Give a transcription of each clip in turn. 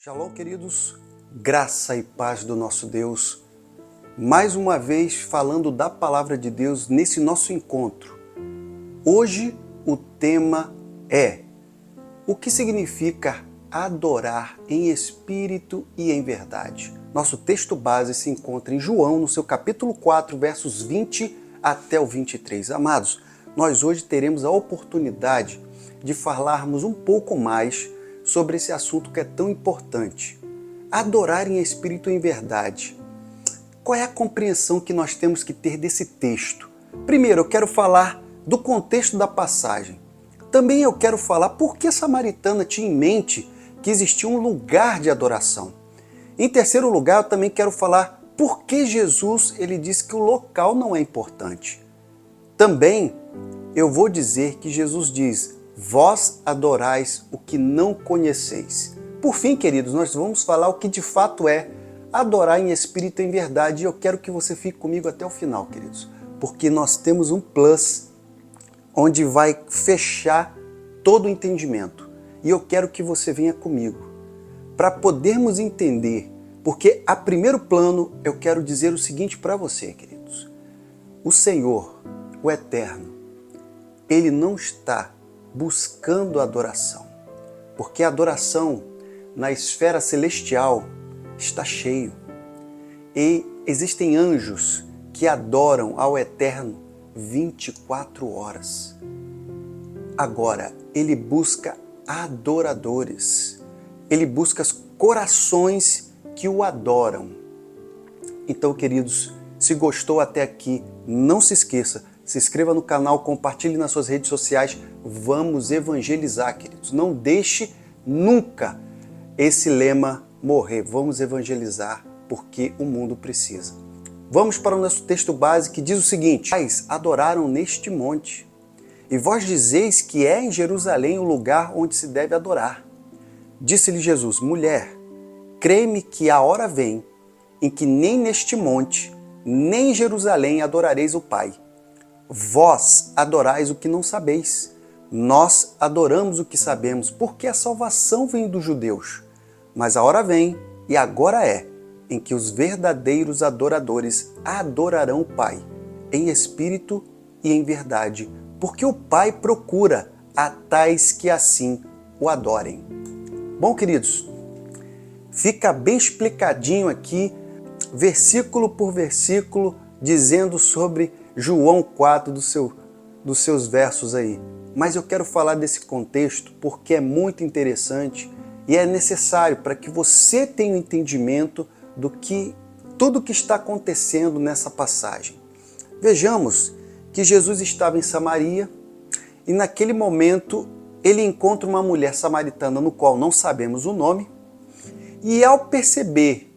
Shalom, queridos, graça e paz do nosso Deus. Mais uma vez falando da palavra de Deus nesse nosso encontro. Hoje o tema é o que significa adorar em espírito e em verdade. Nosso texto base se encontra em João, no seu capítulo 4, versos 20 até o 23. Amados, nós hoje teremos a oportunidade de falarmos um pouco mais sobre esse assunto que é tão importante. Adorar em espírito e em verdade. Qual é a compreensão que nós temos que ter desse texto? Primeiro, eu quero falar do contexto da passagem. Também eu quero falar por que a samaritana tinha em mente que existia um lugar de adoração. Em terceiro lugar, eu também quero falar por que Jesus ele disse que o local não é importante. Também eu vou dizer que Jesus diz: vós adorais o que não conheceis. Por fim, queridos, nós vamos falar o que de fato é adorar em espírito e em verdade. E eu quero que você fique comigo até o final, queridos, porque nós temos um plus onde vai fechar todo o entendimento. E eu quero que você venha comigo para podermos entender, porque a primeiro plano eu quero dizer o seguinte para você, queridos. O Senhor, o Eterno, Ele não está buscando adoração, porque a adoração na esfera celestial está cheio e existem anjos que adoram ao Eterno 24 horas. Agora, Ele busca adoradores, Ele busca corações que o adoram. Então, queridos, se gostou até aqui, não se esqueça, se inscreva no canal, compartilhe nas suas redes sociais. Vamos evangelizar, queridos. Não deixe nunca esse lema morrer. Vamos evangelizar porque o mundo precisa. Vamos para o nosso texto base que diz o seguinte: pais adoraram neste monte, e vós dizeis que é em Jerusalém o lugar onde se deve adorar. Disse-lhe Jesus: mulher, crê-me que a hora vem em que nem neste monte, nem em Jerusalém adorareis o Pai. Vós adorais o que não sabeis. Nós adoramos o que sabemos, porque a salvação vem dos judeus. Mas a hora vem, e agora é, em que os verdadeiros adoradores adorarão o Pai, em espírito e em verdade, porque o Pai procura a tais que assim o adorem. Bom, queridos, fica bem explicadinho aqui, versículo por versículo, dizendo sobre João 4 dos seus versos aí. Mas eu quero falar desse contexto porque é muito interessante e é necessário para que você tenha um entendimento do que tudo que está acontecendo nessa passagem. Vejamos que Jesus estava em Samaria e naquele momento ele encontra uma mulher samaritana no qual não sabemos o nome, e ao perceber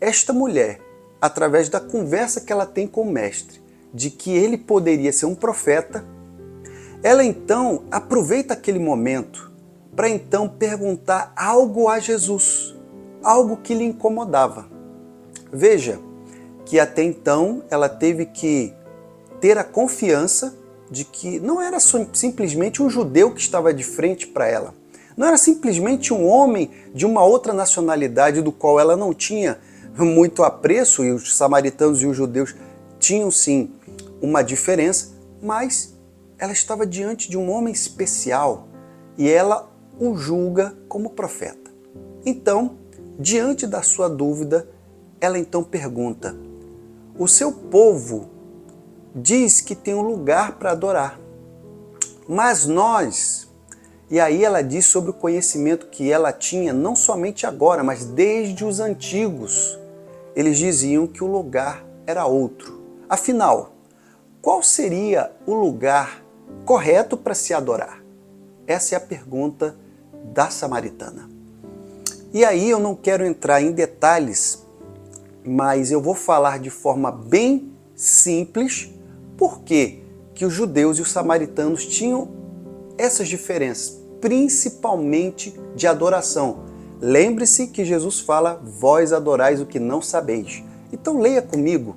esta mulher, através da conversa que ela tem com o mestre, de que ele poderia ser um profeta, ela então aproveita aquele momento para então perguntar algo a Jesus, algo que lhe incomodava. Veja que até então ela teve que ter a confiança de que não era simplesmente um judeu que estava de frente para ela, não era simplesmente um homem de uma outra nacionalidade do qual ela não tinha muito apreço, e os samaritanos e os judeus tinham sim uma diferença, mas ela estava diante de um homem especial e ela o julga como profeta. Então, diante da sua dúvida, ela então pergunta: o seu povo diz que tem um lugar para adorar, mas nós... E aí ela diz sobre o conhecimento que ela tinha, não somente agora, mas desde os antigos. Eles diziam que o lugar era outro. Afinal, qual seria o lugar correto para se adorar? Essa é a pergunta da samaritana. E aí eu não quero entrar em detalhes, mas eu vou falar de forma bem simples por que os judeus e os samaritanos tinham essas diferenças, principalmente de adoração. Lembre-se que Jesus fala: vós adorais o que não sabeis. Então leia comigo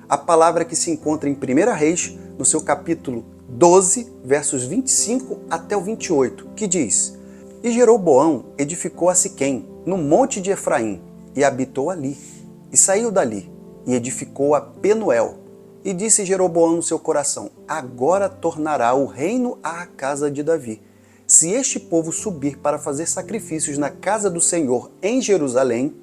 a palavra que se encontra em 1 Reis, no seu capítulo 12, versos 25 até o 28, que diz: E Jeroboão edificou a Siquém, no monte de Efraim, e habitou ali. E saiu dali, e edificou a Penuel. E disse Jeroboão no seu coração: agora tornará o reino à casa de Davi. Se este povo subir para fazer sacrifícios na casa do Senhor em Jerusalém,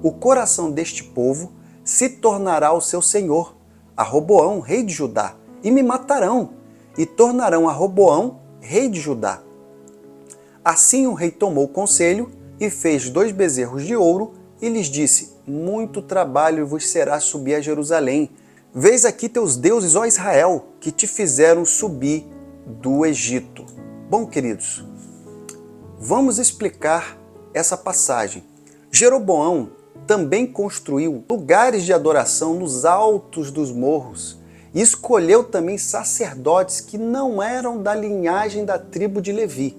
o coração deste povo se tornará ao seu senhor, a Roboão, rei de Judá, e me matarão, e tornarão a Roboão, rei de Judá. Assim o rei tomou conselho e fez 2 bezerros de ouro e lhes disse: muito trabalho vos será subir a Jerusalém. Vês aqui teus deuses, ó Israel, que te fizeram subir do Egito. Bom, queridos, vamos explicar essa passagem. Jeroboão também construiu lugares de adoração nos altos dos morros e escolheu também sacerdotes que não eram da linhagem da tribo de Levi.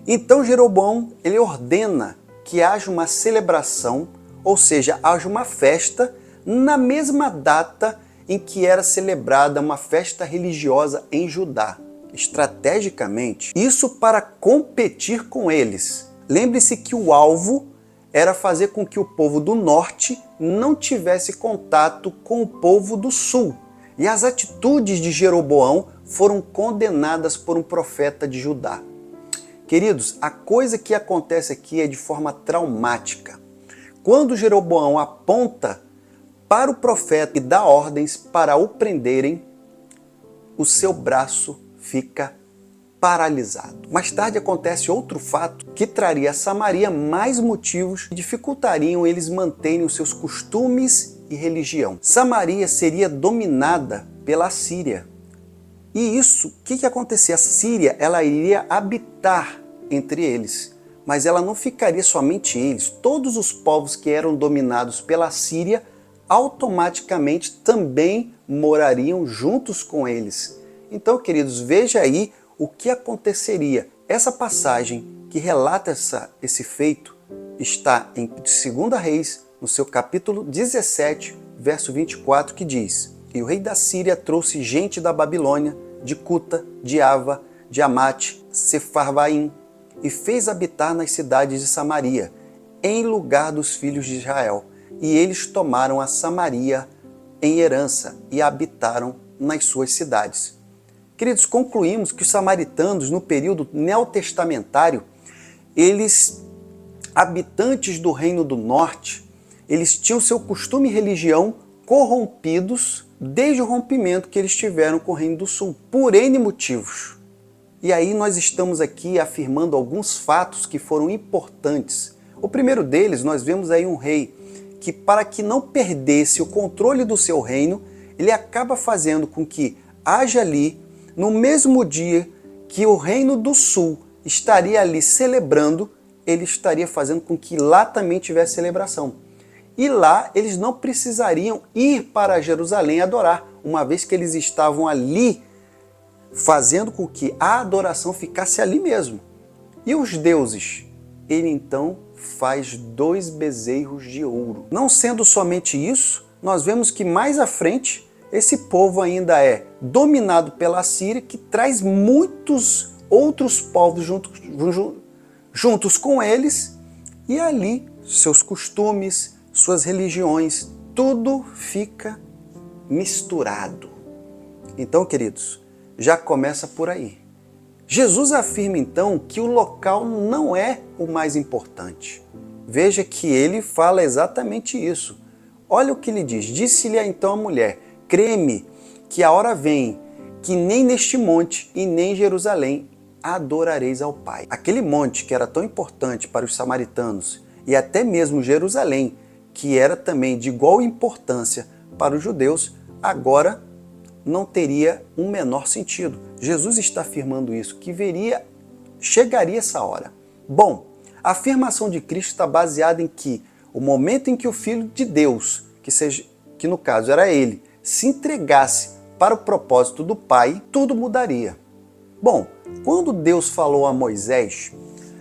Então Jeroboão, ele ordena que haja uma celebração, ou seja, haja uma festa na mesma data em que era celebrada uma festa religiosa em Judá. Estrategicamente, isso para competir com eles. Lembre-se que o alvo era fazer com que o povo do norte não tivesse contato com o povo do sul. E as atitudes de Jeroboão foram condenadas por um profeta de Judá. Queridos, a coisa que acontece aqui é de forma traumática. Quando Jeroboão aponta para o profeta e dá ordens para o prenderem, o seu braço fica paralisado. Mais tarde acontece outro fato que traria a Samaria mais motivos que dificultariam eles manterem os seus costumes e religião. Samaria seria dominada pela Síria. E isso, o que acontecia? A Síria, ela iria habitar entre eles, mas ela não ficaria somente eles. Todos os povos que eram dominados pela Síria automaticamente também morariam juntos com eles. Então, queridos, veja aí o que aconteceria. Essa passagem que relata esse feito está em 2 Reis, no seu capítulo 17, verso 24, que diz: e o rei da Síria trouxe gente da Babilônia, de Cuta, de Ava, de Amate, Sefarvaim, e fez habitar nas cidades de Samaria, em lugar dos filhos de Israel. E eles tomaram a Samaria em herança e habitaram nas suas cidades. Queridos, concluímos que os samaritanos, no período neotestamentário, eles, habitantes do Reino do Norte, eles tinham seu costume e religião corrompidos desde o rompimento que eles tiveram com o Reino do Sul, por N motivos. E aí nós estamos aqui afirmando alguns fatos que foram importantes. O primeiro deles, nós vemos aí um rei que, para que não perdesse o controle do seu reino, ele acaba fazendo com que haja ali, no mesmo dia que o Reino do Sul estaria ali celebrando, ele estaria fazendo com que lá também tivesse celebração. E lá eles não precisariam ir para Jerusalém adorar, uma vez que eles estavam ali fazendo com que a adoração ficasse ali mesmo. E os deuses? Ele então faz 2 bezerros de ouro. Não sendo somente isso, nós vemos que mais à frente esse povo ainda é dominado pela Síria, que traz muitos outros povos juntos com eles, e ali seus costumes, suas religiões, tudo fica misturado. Então, queridos, já começa por aí. Jesus afirma então que o local não é o mais importante. Veja que ele fala exatamente isso. Olha o que ele diz. Disse-lhe então a mulher: crê-me que a hora vem que nem neste monte e nem em Jerusalém adorareis ao Pai. Aquele monte que era tão importante para os samaritanos e até mesmo Jerusalém, que era também de igual importância para os judeus, agora não teria um menor sentido. Jesus está afirmando isso, que chegaria essa hora. Bom, a afirmação de Cristo está baseada em que o momento em que o Filho de Deus, que no caso era ele, se entregasse para o propósito do Pai, tudo mudaria. Bom, quando Deus falou a Moisés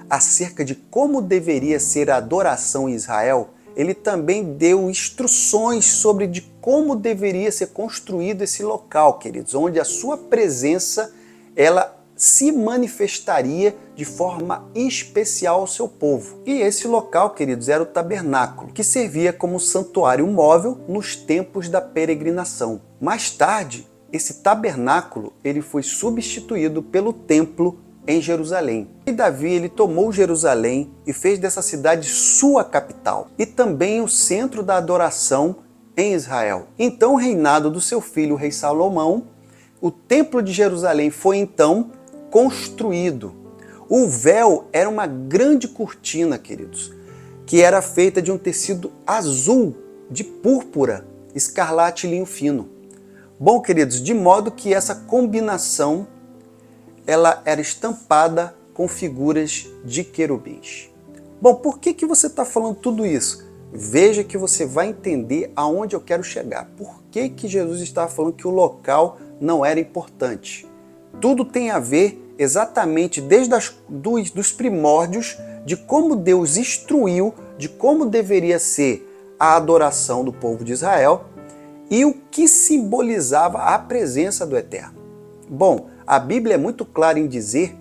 acerca de como deveria ser a adoração em Israel, ele também deu instruções sobre de como deveria ser construído esse local, queridos, onde a sua presença ela se manifestaria de forma especial ao seu povo. E esse local, queridos, era o tabernáculo, que servia como santuário móvel nos tempos da peregrinação. Mais tarde, esse tabernáculo ele foi substituído pelo templo em Jerusalém. E Davi ele tomou Jerusalém e fez dessa cidade sua capital e também o centro da adoração em Israel. Então, o reinado do seu filho, o rei Salomão, o templo de Jerusalém foi então construído. O véu era uma grande cortina, queridos, que era feita de um tecido azul, de púrpura, escarlate e linho fino. Bom, queridos, de modo que essa combinação ela era estampada com figuras de querubins. Bom, por que você está falando tudo isso? Veja que você vai entender aonde eu quero chegar. Por que Jesus estava falando que o local não era importante? Tudo tem a ver exatamente desde dos primórdios de como Deus instruiu, de como deveria ser a adoração do povo de Israel e o que simbolizava a presença do Eterno. Bom, a Bíblia é muito clara em dizer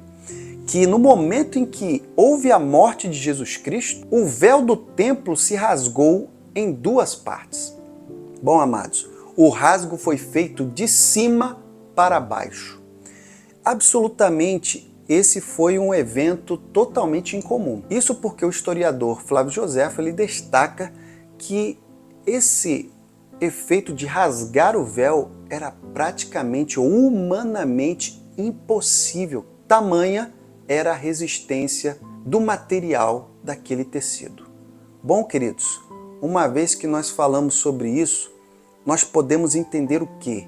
que no momento em que houve a morte de Jesus Cristo, o véu do templo se rasgou em duas partes. Bom, amados, o rasgo foi feito de cima para baixo. Absolutamente, esse foi um evento totalmente incomum. Isso porque o historiador Flávio Joséfo ele destaca que esse efeito de rasgar o véu era praticamente ou humanamente impossível. Tamanha era a resistência do material daquele tecido. Bom, queridos, uma vez que nós falamos sobre isso, nós podemos entender o quê?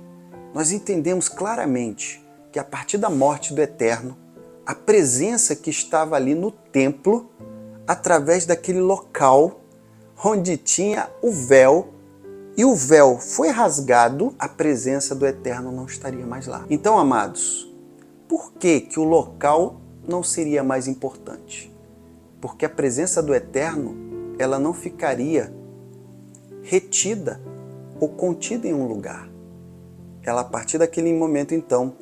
Nós entendemos claramente que a partir da morte do Eterno, a presença que estava ali no templo, através daquele local onde tinha o véu, e o véu foi rasgado, a presença do Eterno não estaria mais lá. Então, amados, por que o local não seria mais importante? Porque a presença do Eterno, ela não ficaria retida ou contida em um lugar. Ela, a partir daquele momento, então,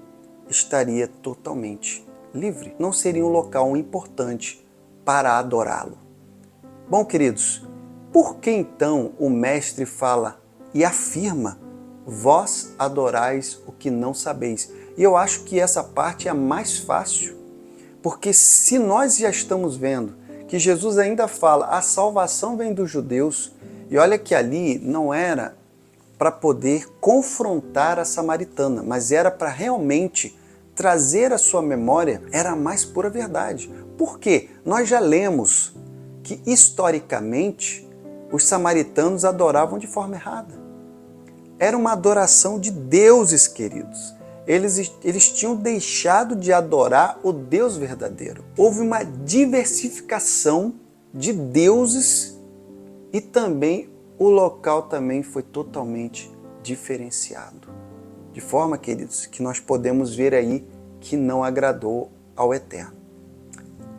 estaria totalmente livre. Não seria um local importante para adorá-lo. Bom, queridos, por que então o Mestre fala e afirma: vós adorais o que não sabeis? E eu acho que essa parte é a mais fácil, porque se nós já estamos vendo que Jesus ainda fala, a salvação vem dos judeus, e olha que ali não era para poder confrontar a samaritana, mas era para realmente trazer à sua memória, era a mais pura verdade. Por quê? Nós já lemos que historicamente os samaritanos adoravam de forma errada. Era uma adoração de deuses, queridos. Eles tinham deixado de adorar o Deus verdadeiro. Houve uma diversificação de deuses e também o local também foi totalmente diferenciado. De forma, queridos, que nós podemos ver aí que não agradou ao Eterno.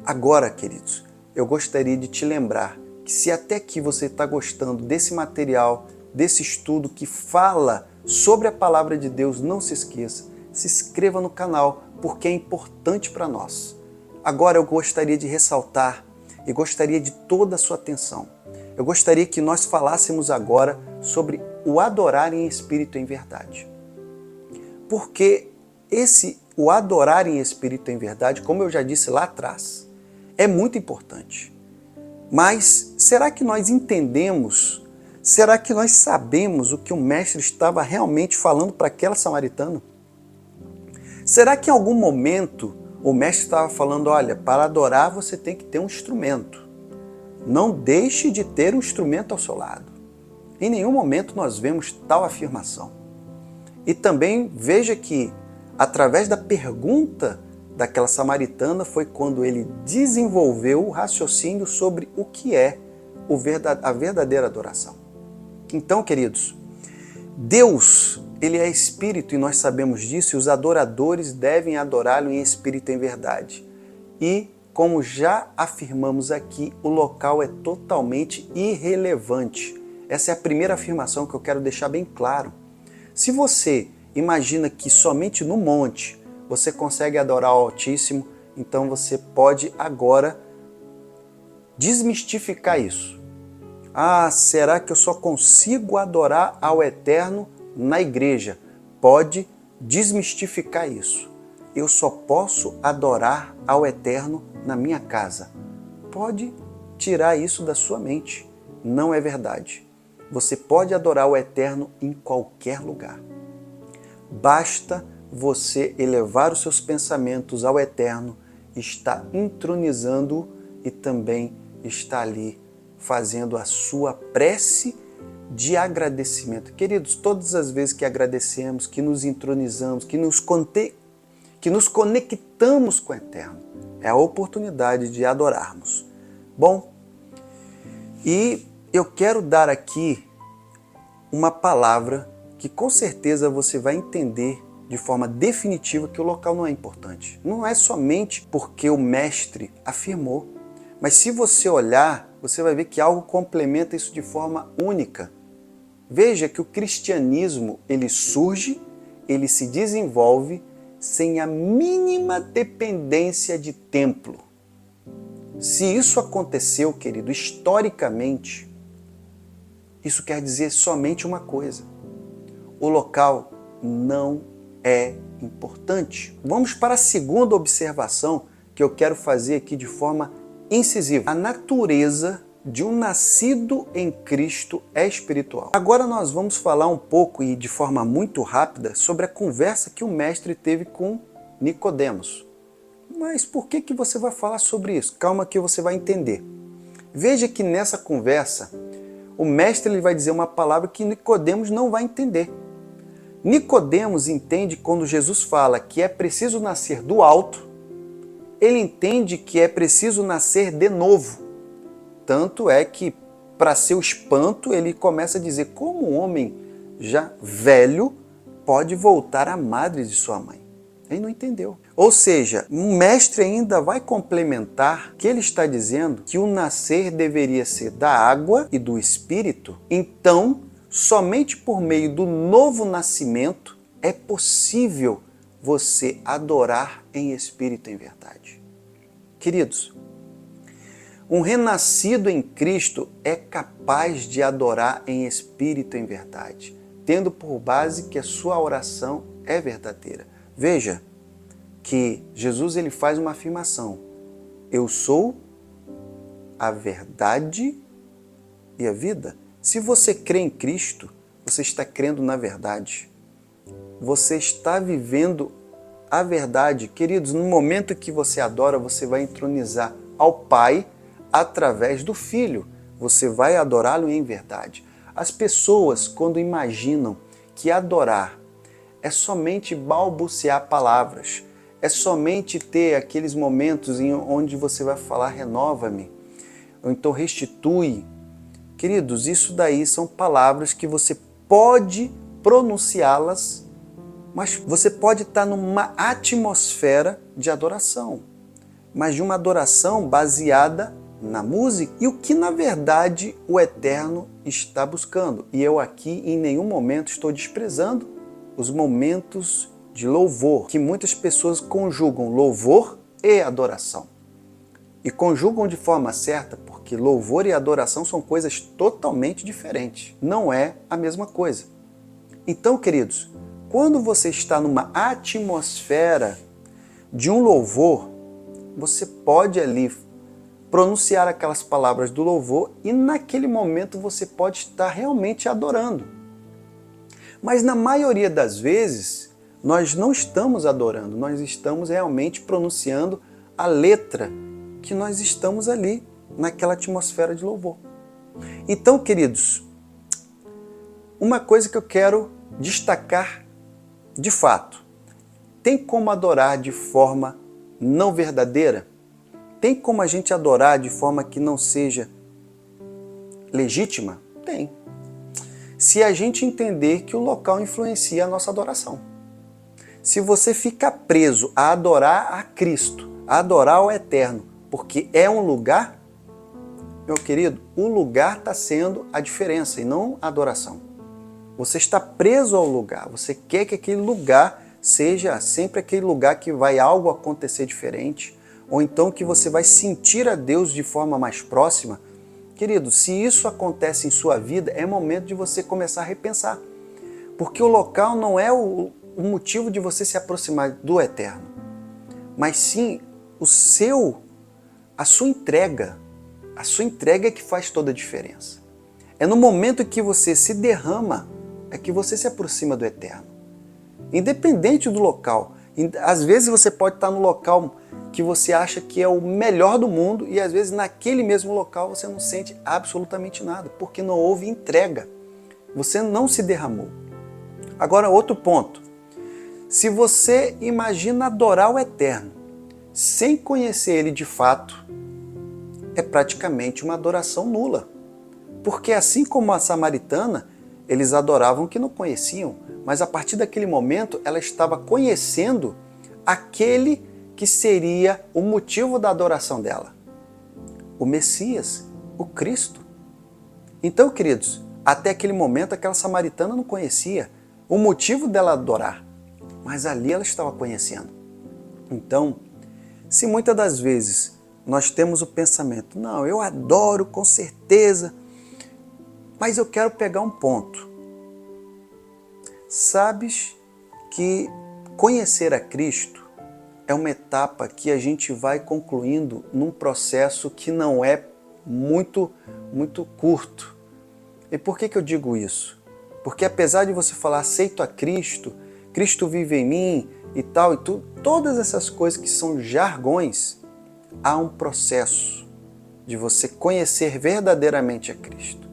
Agora, queridos, eu gostaria de te lembrar que se até aqui você está gostando desse material, desse estudo que fala sobre a palavra de Deus, não se esqueça, se inscreva no canal, porque é importante para nós. Agora eu gostaria de ressaltar e gostaria de toda a sua atenção. Eu gostaria que nós falássemos agora sobre o adorar em espírito e em verdade. Porque o adorar em espírito e em verdade, como eu já disse lá atrás, é muito importante. Mas será que nós entendemos, será que nós sabemos o que o Mestre estava realmente falando para aquela samaritana? Será que em algum momento o Mestre estava falando, olha, para adorar você tem que ter um instrumento. Não deixe de ter um instrumento ao seu lado. Em nenhum momento nós vemos tal afirmação. E também veja que, através da pergunta daquela samaritana, foi quando ele desenvolveu o raciocínio sobre o que é a verdadeira adoração. Então, queridos, Deus, ele é espírito e nós sabemos disso, e os adoradores devem adorá-lo em espírito e em verdade. E, como já afirmamos aqui, o local é totalmente irrelevante. Essa é a primeira afirmação que eu quero deixar bem claro. Se você imagina que somente no monte você consegue adorar o Altíssimo, então você pode agora desmistificar isso. Ah, será que eu só consigo adorar ao Eterno na igreja? Pode desmistificar isso. Eu só posso adorar ao Eterno na minha casa. Pode tirar isso da sua mente. Não é verdade. Você pode adorar o Eterno em qualquer lugar. Basta você elevar os seus pensamentos ao Eterno, está entronizando e também está ali fazendo a sua prece de agradecimento. Queridos, todas as vezes que agradecemos, que nos entronizamos, que nos conectamos com o Eterno, é a oportunidade de adorarmos. Bom, e eu quero dar aqui uma palavra que com certeza você vai entender de forma definitiva que o local não é importante. Não é somente porque o mestre afirmou, mas se você olhar, você vai ver que algo complementa isso de forma única. Veja que o cristianismo, ele surge, ele se desenvolve sem a mínima dependência de templo. Se isso aconteceu, querido, historicamente, isso quer dizer somente uma coisa: o local não é importante. Vamos para a segunda observação que eu quero fazer aqui de forma incisiva. A natureza de um nascido em Cristo é espiritual. Agora nós vamos falar um pouco e de forma muito rápida sobre a conversa que o mestre teve com Nicodemos. Mas por que você vai falar sobre isso? Calma que você vai entender. Veja que nessa conversa, o mestre ele vai dizer uma palavra que Nicodemos não vai entender. Nicodemos entende quando Jesus fala que é preciso nascer do alto, ele entende que é preciso nascer de novo. Tanto é que, para seu espanto, ele começa a dizer como um homem já velho pode voltar à madre de sua mãe. Ele não entendeu. Ou seja, o mestre ainda vai complementar que ele está dizendo que o nascer deveria ser da água e do Espírito. Então, somente por meio do novo nascimento é possível você adorar em espírito e em verdade. Queridos, um renascido em Cristo é capaz de adorar em espírito e em verdade, tendo por base que a sua oração é verdadeira. Veja que Jesus ele faz uma afirmação: eu sou a verdade e a vida. Se você crê em Cristo, você está crendo na verdade. Você está vivendo a verdade. Queridos, no momento que você adora, você vai entronizar ao Pai através do Filho. Você vai adorá-lo em verdade. As pessoas, quando imaginam que adorar é somente balbuciar palavras, é somente ter aqueles momentos onde você vai falar renova-me, ou então restitui. Queridos, isso daí são palavras que você pode pronunciá-las, mas você pode estar numa atmosfera de adoração, mas de uma adoração baseada na música e o que na verdade o Eterno está buscando. E eu aqui em nenhum momento estou desprezando os momentos de louvor, que muitas pessoas conjugam louvor e adoração. E conjugam de forma certa, porque louvor e adoração são coisas totalmente diferentes. Não é a mesma coisa. Então, queridos, quando você está numa atmosfera de um louvor, você pode ali pronunciar aquelas palavras do louvor e naquele momento você pode estar realmente adorando. Mas na maioria das vezes, nós não estamos adorando, nós estamos realmente pronunciando a letra que nós estamos ali, naquela atmosfera de louvor. Então, queridos, uma coisa que eu quero destacar de fato: tem como adorar de forma não verdadeira? Tem como a gente adorar de forma que não seja legítima? Tem. Se a gente entender que o local influencia a nossa adoração. Se você fica preso a adorar a Cristo, a adorar o Eterno, porque é um lugar, meu querido, o lugar está sendo a diferença e não a adoração. Você está preso ao lugar, você quer que aquele lugar seja sempre aquele lugar que vai algo acontecer diferente, ou então que você vai sentir a Deus de forma mais próxima. Querido, se isso acontece em sua vida, é momento de você começar a repensar. Porque o local não é o motivo de você se aproximar do Eterno, mas sim a sua entrega. A sua entrega é que faz toda a diferença. É no momento que você se derrama, é que você se aproxima do Eterno. Independente do local. Às vezes você pode estar no local que você acha que é o melhor do mundo e às vezes naquele mesmo local você não sente absolutamente nada, porque não houve entrega. Você não se derramou. Agora, outro ponto. Se você imagina adorar o Eterno sem conhecer Ele de fato, é praticamente uma adoração nula. Porque assim como a samaritana, eles adoravam que não conheciam, mas a partir daquele momento ela estava conhecendo aquele que seria o motivo da adoração dela. O Messias, o Cristo. Então, queridos, até aquele momento aquela samaritana não conhecia o motivo dela adorar, mas ali ela estava conhecendo. Então, se muitas das vezes nós temos o pensamento, não, eu adoro com certeza, mas eu quero pegar um ponto. Sabes que conhecer a Cristo é uma etapa que a gente vai concluindo num processo que não é muito curto. E por que eu digo isso? Porque apesar de você falar, aceito a Cristo, Cristo vive em mim e tal, e tudo, todas essas coisas que são jargões, há um processo de você conhecer verdadeiramente a Cristo.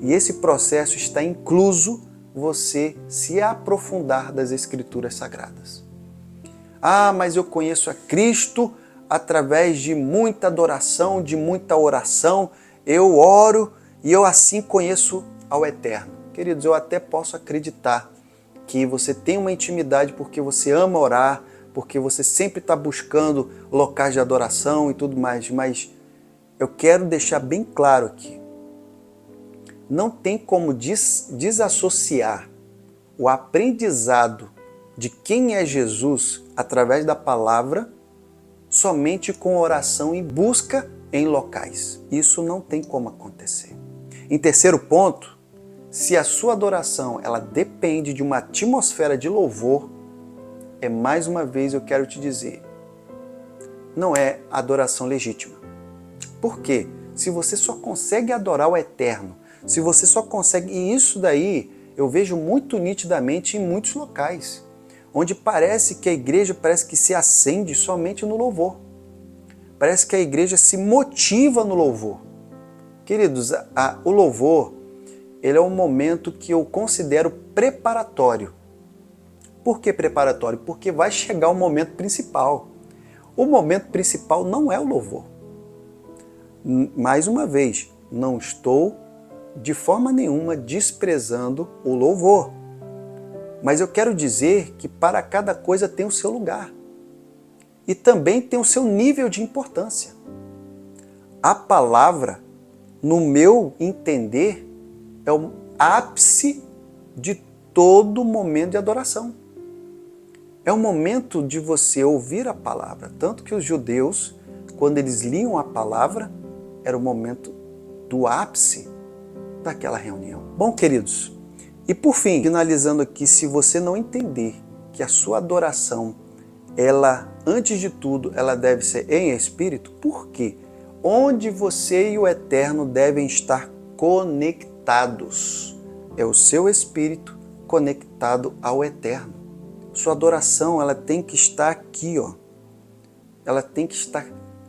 E esse processo está incluso você se aprofundar das Escrituras Sagradas. Ah, mas eu conheço a Cristo através de muita adoração, de muita oração, eu oro e eu assim conheço ao Eterno. Queridos, eu até posso acreditar que você tem uma intimidade porque você ama orar, porque você sempre está buscando locais de adoração e tudo mais, mas eu quero deixar bem claro aqui. Não tem como desassociar o aprendizado de quem é Jesus através da palavra somente com oração e busca em locais. Isso não tem como acontecer. Em terceiro ponto, se a sua adoração ela depende de uma atmosfera de louvor, mais uma vez eu quero te dizer, não é adoração legítima. Por quê? Se você só consegue adorar o Eterno, se você só consegue... E isso daí eu vejo muito nitidamente em muitos locais, onde parece que a igreja se acende somente no louvor. Parece que a igreja se motiva no louvor. Queridos, o louvor ele é um momento que eu considero preparatório. Por que preparatório? Porque vai chegar o momento principal. O momento principal não é o louvor. Mais uma vez, não estou de forma nenhuma desprezando o louvor. Mas eu quero dizer que para cada coisa tem o seu lugar. E também tem o seu nível de importância. A palavra, no meu entender, é o ápice de todo momento de adoração. É o momento de você ouvir a palavra. Tanto que os judeus, quando eles liam a palavra, era o momento do ápice daquela reunião. Bom, queridos, e por fim, finalizando aqui, se você não entender que a sua adoração, ela, antes de tudo, ela deve ser em espírito, por quê? Onde você e o Eterno devem estar conectados. É o seu espírito conectado ao Eterno. Sua adoração, ela tem que estar aqui, ó. Ela tem que estar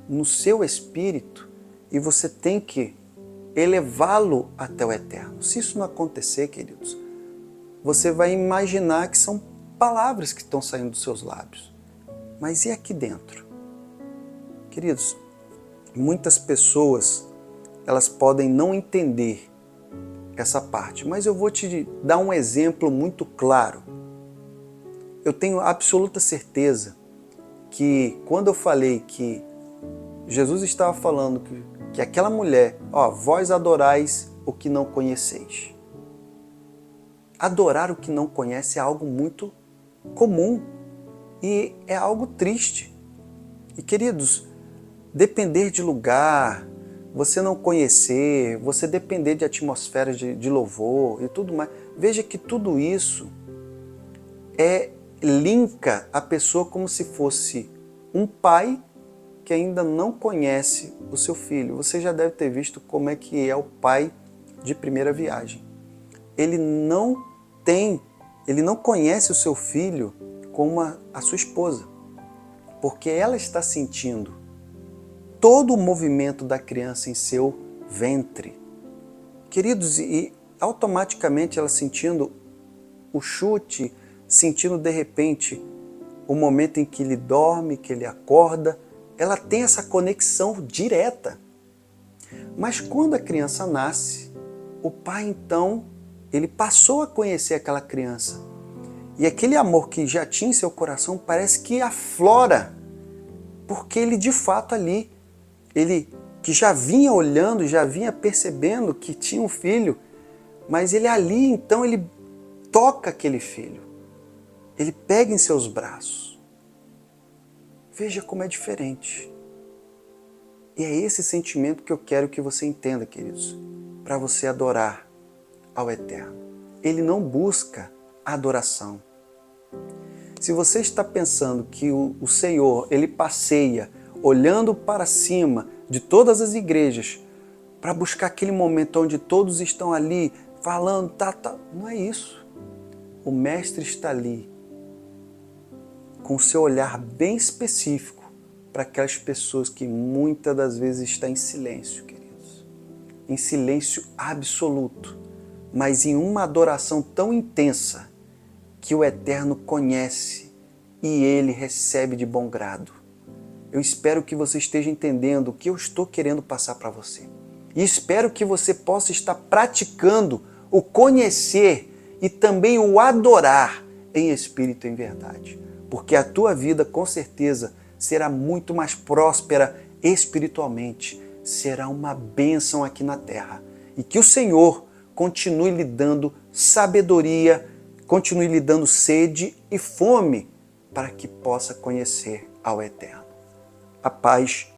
no seu espírito e você tem que elevá-lo até o Eterno. Se isso não acontecer, queridos, você vai imaginar que são palavras que estão saindo dos seus lábios. Mas e aqui dentro? Queridos, muitas pessoas, elas podem não entender essa parte, mas eu vou te dar um exemplo muito claro. Eu tenho absoluta certeza que quando eu falei que Jesus estava falando que aquela mulher, vós adorais o que não conheceis. Adorar o que não conhece é algo muito comum. E é algo triste. E queridos, depender de lugar, você não conhecer, você depender de atmosferas de louvor e tudo mais, veja que tudo isso linka a pessoa como se fosse um pai que ainda não conhece o seu filho. Você já deve ter visto como é que é o pai de primeira viagem. Ele não conhece o seu filho como a sua esposa, porque ela está sentindo todo o movimento da criança em seu ventre. Queridos, e automaticamente ela sentindo o chute, sentindo de repente o momento em que ele dorme, que ele acorda, ela tem essa conexão direta. Mas quando a criança nasce, o pai então, ele passou a conhecer aquela criança. E aquele amor que já tinha em seu coração parece que aflora, porque ele de fato ali, ele que já vinha olhando, já vinha percebendo que tinha um filho, mas ele ali então, ele toca aquele filho, ele pega em seus braços. Veja como é diferente. E é esse sentimento que eu quero que você entenda, queridos, para você adorar ao Eterno. Ele não busca adoração. Se você está pensando que o Senhor, ele passeia olhando para cima de todas as igrejas para buscar aquele momento onde todos estão ali falando, não é isso. O Mestre está ali com o seu olhar bem específico para aquelas pessoas que muitas das vezes estão em silêncio, queridos. Em silêncio absoluto, mas em uma adoração tão intensa que o Eterno conhece e Ele recebe de bom grado. Eu espero que você esteja entendendo o que eu estou querendo passar para você. E espero que você possa estar praticando o conhecer e também o adorar em espírito e em verdade. Porque a tua vida, com certeza, será muito mais próspera espiritualmente. Será uma bênção aqui na terra. E que o Senhor continue lhe dando sabedoria, continue lhe dando sede e fome para que possa conhecer ao Eterno. A paz